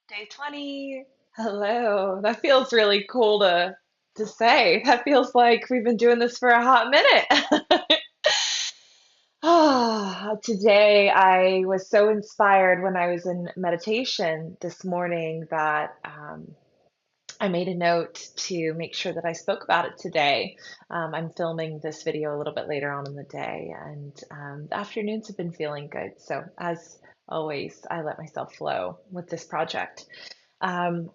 Day 20. Hello. That feels really cool to say. That feels like we've been doing this for a hot minute. Today I was so inspired when I was in meditation this morning that I made a note to make sure that I spoke about it today. I'm filming this video a little bit later on in the day, and the afternoons have been feeling good. So, as always, I let myself flow with this project. Um,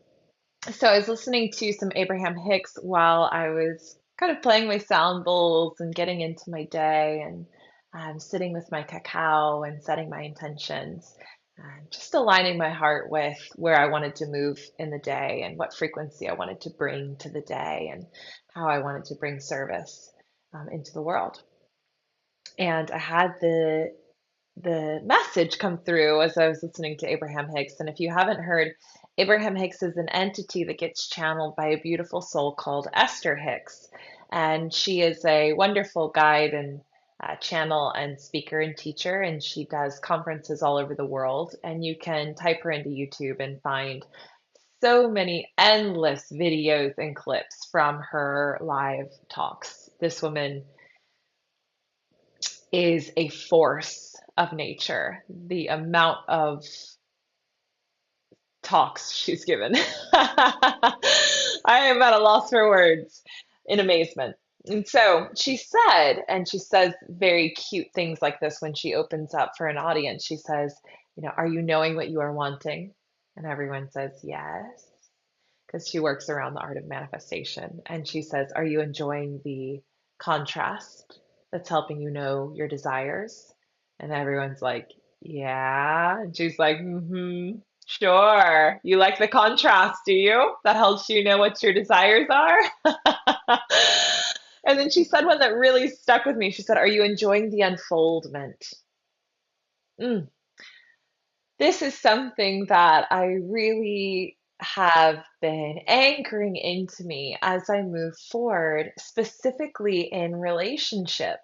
So I was listening to some Abraham Hicks while I was kind of playing my sound bowls and getting into my day and sitting with my cacao and setting my intentions, just aligning my heart with where I wanted to move in the day and what frequency I wanted to bring to the day and how I wanted to bring service into the world. And I had the message come through as I was listening to Abraham Hicks. And if you haven't heard, Abraham Hicks is an entity that gets channeled by a beautiful soul called Esther Hicks. And she is a wonderful guide and channel and speaker and teacher. And she does conferences all over the world. And you can type her into YouTube and find so many endless videos and clips from her live talks. This woman is a force of nature. The amount of talks she's given. I am at a loss for words in amazement. And so she said, and she says very cute things like this when she opens up for an audience. She says, are you knowing what you are wanting? And everyone says, yes, because she works around the art of manifestation. And she says, are you enjoying the contrast that's helping you know your desires? And everyone's like, yeah. And she's like, sure. You like the contrast, do you? That helps you know what your desires are. And then she said one that really stuck with me. She said, are you enjoying the unfoldment? Mm. This is something that I really have been anchoring into me as I move forward, specifically in relationship.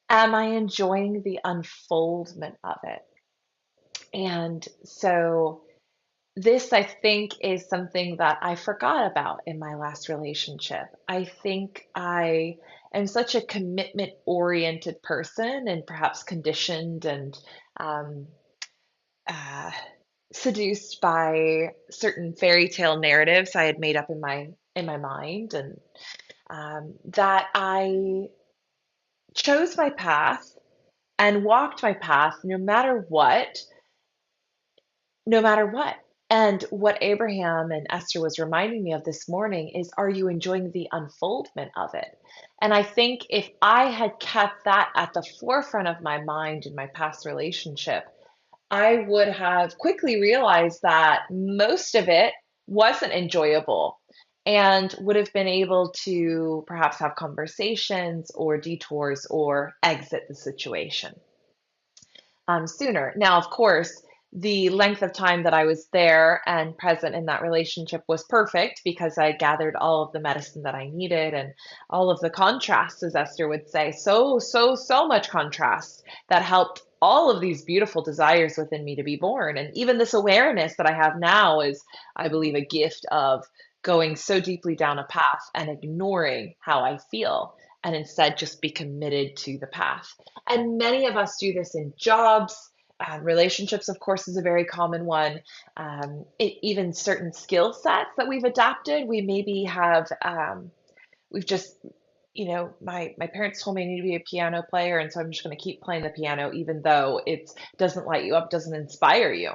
Am I enjoying the unfoldment of it? And so, this, I think, is something that I forgot about in my last relationship. I think I am such a commitment oriented person and perhaps conditioned and um, uh, seduced by certain fairy tale narratives I had made up in my mind, and that I chose my path and walked my path no matter what. And what Abraham and Esther was reminding me of this morning is, are you enjoying the unfoldment of it? And I think if I had kept that at the forefront of my mind in my past relationship, I would have quickly realized that most of it wasn't enjoyable and would have been able to perhaps have conversations or detours or exit the situation sooner. Now, of course, the length of time that I was there and present in that relationship was perfect because I gathered all of the medicine that I needed and all of the contrast, as Esther would say. So much contrast that helped all of these beautiful desires within me to be born. And even this awareness that I have now is, I believe, a gift of going so deeply down a path and ignoring how I feel and instead just be committed to the path. And many of us do this in jobs. Relationships, of course, is a very common one. Even certain skill sets that we've adapted, we maybe have, we've just, my parents told me I need to be a piano player, and so I'm just going to keep playing the piano, even though it doesn't light you up, doesn't inspire you,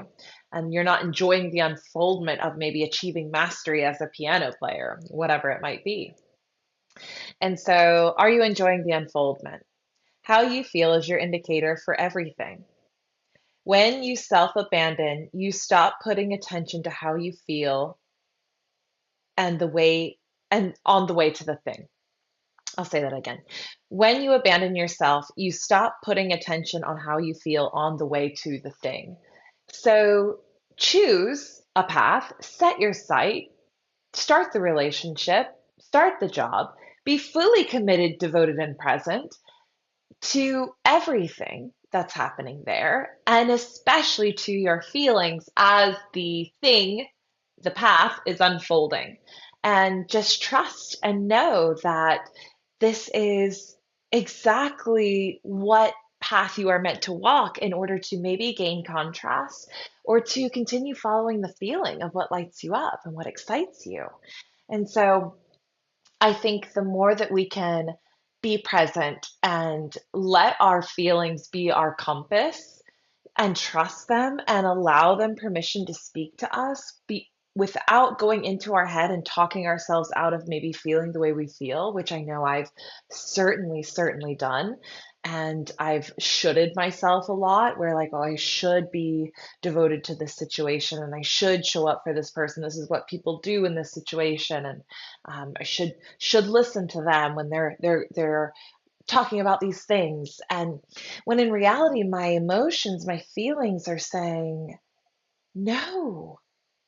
and you're not enjoying the unfoldment of maybe achieving mastery as a piano player, whatever it might be. And so, are you enjoying the unfoldment? How you feel is your indicator for everything. When you self abandon, you stop putting attention to how you feel and the way and on the way to the thing. I'll say that again. When you abandon yourself, you stop putting attention on how you feel on the way to the thing. So choose a path, set your sight, start the relationship, start the job, be fully committed, devoted, and present to everything that's happening there, and especially to your feelings as the path is unfolding. And just trust and know that this is exactly what path you are meant to walk in order to maybe gain contrast or to continue following the feeling of what lights you up and what excites you. And so I think the more that we can be present and let our feelings be our compass and trust them and allow them permission to speak to us without going into our head and talking ourselves out of maybe feeling the way we feel, which I know I've certainly done. And I've shoulded myself a lot, where like, oh, I should be devoted to this situation and I should show up for this person. This is what people do in this situation, and I should listen to them when they're talking about these things. And when in reality, my emotions, my feelings are saying, no,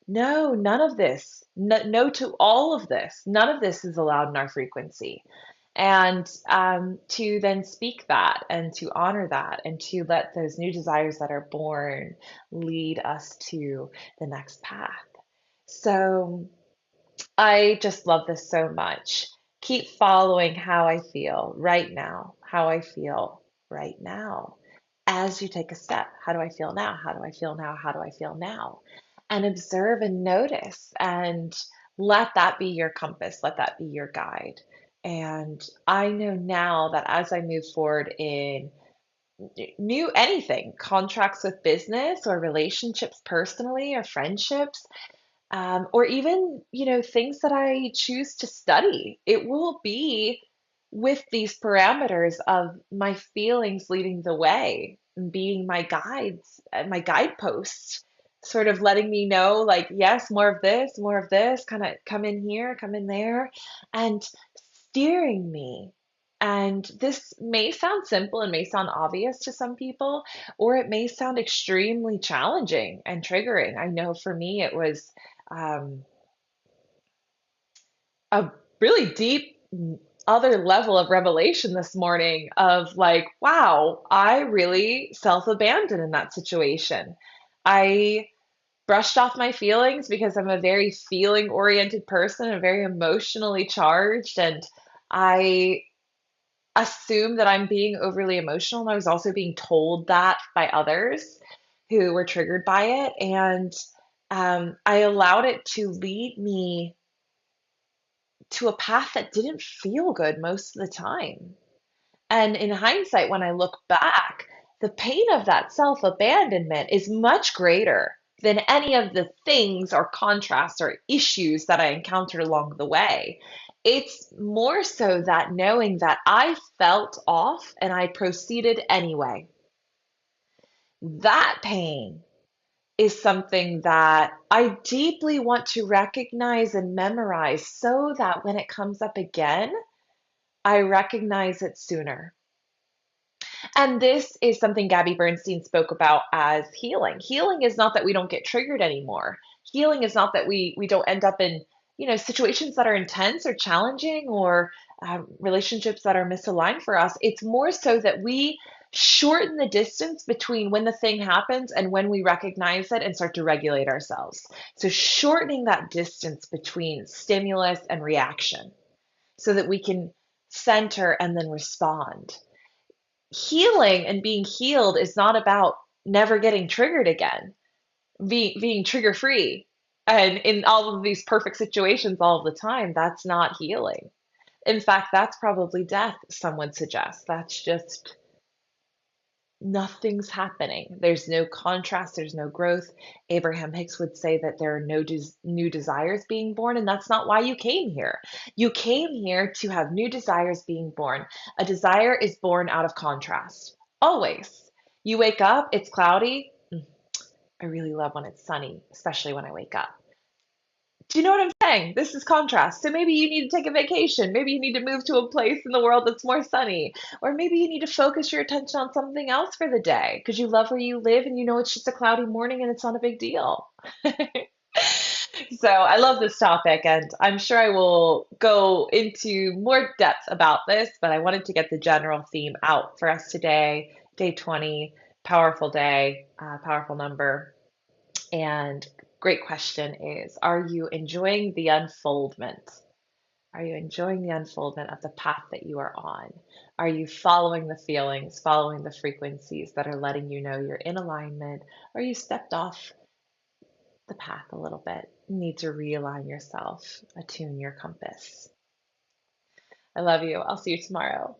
no, none of this, no, no to all of this. None of this is allowed in our frequency. And to then speak that and to honor that and to let those new desires that are born lead us to the next path. So, I just love this so much. Keep following how I feel right now, how I feel right now. As you take a step, how do I feel now? How do I feel now? How do I feel now? And observe and notice and let that be your compass, let that be your guide. And I know now that as I move forward in new anything, contracts with business or relationships personally or friendships, or even, things that I choose to study. It will be with these parameters of my feelings leading the way and being my guides and my guideposts, sort of letting me know, like, yes, more of this, kind of come in here, come in there, and steering me. And this may sound simple and may sound obvious to some people, or it may sound extremely challenging and triggering. I know for me, it was um, a really deep other level of revelation this morning of like, wow, I really self-abandoned in that situation. I brushed off my feelings because I'm a very feeling oriented person, and very emotionally charged, and I assume that I'm being overly emotional. And I was also being told that by others who were triggered by it. And I allowed it to lead me to a path that didn't feel good most of the time. And in hindsight, when I look back, the pain of that self abandonment is much greater than any of the things or contrasts or issues that I encountered along the way. It's more so that knowing that I felt off and I proceeded anyway. That pain is something that I deeply want to recognize and memorize so that when it comes up again, I recognize it sooner. And this is something Gabby Bernstein spoke about as healing. Healing is not that we don't get triggered anymore. Healing is not that we don't end up in, situations that are intense or challenging, or relationships that are misaligned for us. It's more so that we shorten the distance between when the thing happens and when we recognize it and start to regulate ourselves. So shortening that distance between stimulus and reaction so that we can center and then respond. Healing and being healed is not about never getting triggered again, being trigger free and in all of these perfect situations all of the time. That's not healing. In fact, that's probably death, some would suggest. That's just nothing's happening. There's no contrast, there's no growth. Abraham Hicks would say that there are no new desires being born, and that's not why you came here. You came here to have new desires being born. A desire is born out of contrast, always. You wake up, it's cloudy. I really love when it's sunny, especially when I wake up. Do you know what I'm saying? This is contrast. So maybe you need to take a vacation. Maybe you need to move to a place in the world that's more sunny. Or maybe you need to focus your attention on something else for the day because you love where you live and you know it's just a cloudy morning and it's not a big deal. So I love this topic, and I'm sure I will go into more depth about this, but I wanted to get the general theme out for us today, day 20. Powerful day, powerful number. And great question is, are you enjoying the unfoldment? Are you enjoying the unfoldment of the path that you are on? Are you following the feelings, following the frequencies that are letting you know you're in alignment, or you stepped off the path a little bit? You need to realign yourself, attune your compass. I love you. I'll see you tomorrow.